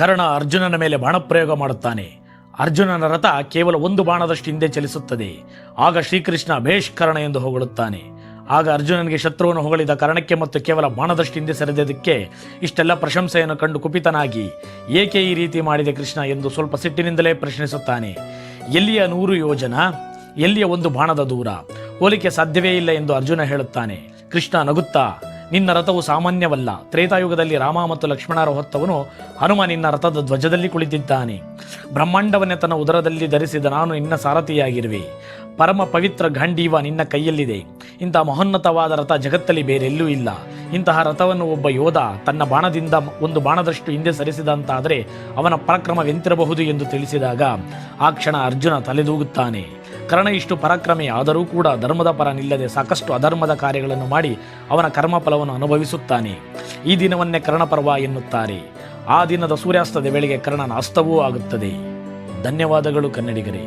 ಕರ್ಣ ಅರ್ಜುನನ ಮೇಲೆ ಬಾಣಪ್ರಯೋಗ ಮಾಡುತ್ತಾನೆ. ಅರ್ಜುನನ ರಥ ಕೇವಲ ಒಂದು ಬಾಣದಷ್ಟು ಹಿಂದೆ ಚಲಿಸುತ್ತದೆ. ಆಗ ಶ್ರೀಕೃಷ್ಣ ಭೇಷ್ ಕರ್ಣ ಎಂದು ಹೊಗಳುತ್ತಾನೆ. ಆಗ ಅರ್ಜುನನಿಗೆ ಶತ್ರುವನ್ನು ಹೊಗಳಿದ ಕರ್ಣಕ್ಕೆ ಮತ್ತು ಕೇವಲ ಬಾಣದಷ್ಟು ಹಿಂದೆ ಸರಿದಕ್ಕೆ ಇಷ್ಟೆಲ್ಲ ಪ್ರಶಂಸೆಯನ್ನು ಕಂಡು ಕುಪಿತನಾಗಿ ಏಕೆ ಈ ರೀತಿ ಮಾಡಿದೆ ಕೃಷ್ಣ ಎಂದು ಸ್ವಲ್ಪ ಸಿಟ್ಟಿನಿಂದಲೇ ಪ್ರಶ್ನಿಸುತ್ತಾನೆ. ಎಲ್ಲಿಯ 100 ಯೋಜನ, ಎಲ್ಲಿಯ ಒಂದು ಬಾಣದ ದೂರ, ಹೋಲಿಕೆ ಸಾಧ್ಯವೇ ಇಲ್ಲ ಎಂದು ಅರ್ಜುನ ಹೇಳುತ್ತಾನೆ. ಕೃಷ್ಣ ನಗುತ್ತಾ, ನಿನ್ನ ರಥವು ಸಾಮಾನ್ಯವಲ್ಲ. ತ್ರೇತಾಯುಗದಲ್ಲಿ ರಾಮ ಮತ್ತು ಲಕ್ಷ್ಮಣರ ಹೊತ್ತವನು ಹನುಮ ನಿನ್ನ ರಥದ ಧ್ವಜದಲ್ಲಿ ಕುಳಿತಿದ್ದಾನೆ. ಬ್ರಹ್ಮಾಂಡವನ್ನೇ ತನ್ನ ಉದರದಲ್ಲಿ ಧರಿಸಿದ ನಾನು ನಿನ್ನ ಸಾರಥಿಯಾಗಿರುವೆ. ಪರಮ ಪವಿತ್ರ ಗಾಂಡೀವ ನಿನ್ನ ಕೈಯಲ್ಲಿದೆ. ಇಂತಹ ಮಹೋನ್ನತವಾದ ರಥ ಜಗತ್ತಲ್ಲಿ ಬೇರೆಲ್ಲೂ ಇಲ್ಲ. ಇಂತಹ ರಥವನ್ನು ಒಬ್ಬ ಯೋಧ ತನ್ನ ಬಾಣದಿಂದ ಒಂದು ಬಾಣದಷ್ಟು ಹಿಂದೆ ಸರಿಸಿದಂತಾದರೆ ಅವನ ಪರಾಕ್ರಮವೆಂತಿರಬಹುದು ಎಂದು ತಿಳಿಸಿದಾಗ ಆ ಕ್ಷಣ ಅರ್ಜುನ ತಲೆದೂಗುತ್ತಾನೆ. ಕರ್ಣ ಇಷ್ಟು ಪರಾಕ್ರಮಿ ಆದರೂ ಕೂಡ ಧರ್ಮದ ಪರ ನಿಲ್ಲದೆ ಸಾಕಷ್ಟು ಅಧರ್ಮದ ಕಾರ್ಯಗಳನ್ನು ಮಾಡಿ ಅವನ ಕರ್ಮಫಲವನ್ನು ಅನುಭವಿಸುತ್ತಾನೆ. ಈ ದಿನವನ್ನೇ ಕರ್ಣಪರ್ವ ಎನ್ನುತ್ತಾರೆ. ಆ ದಿನದ ಸೂರ್ಯಾಸ್ತದ ವೇಳೆಗೆ ಕರ್ಣನ ಅಸ್ತವೂ ಆಗುತ್ತದೆ. ಧನ್ಯವಾದಗಳು ಕನ್ನಡಿಗರೇ.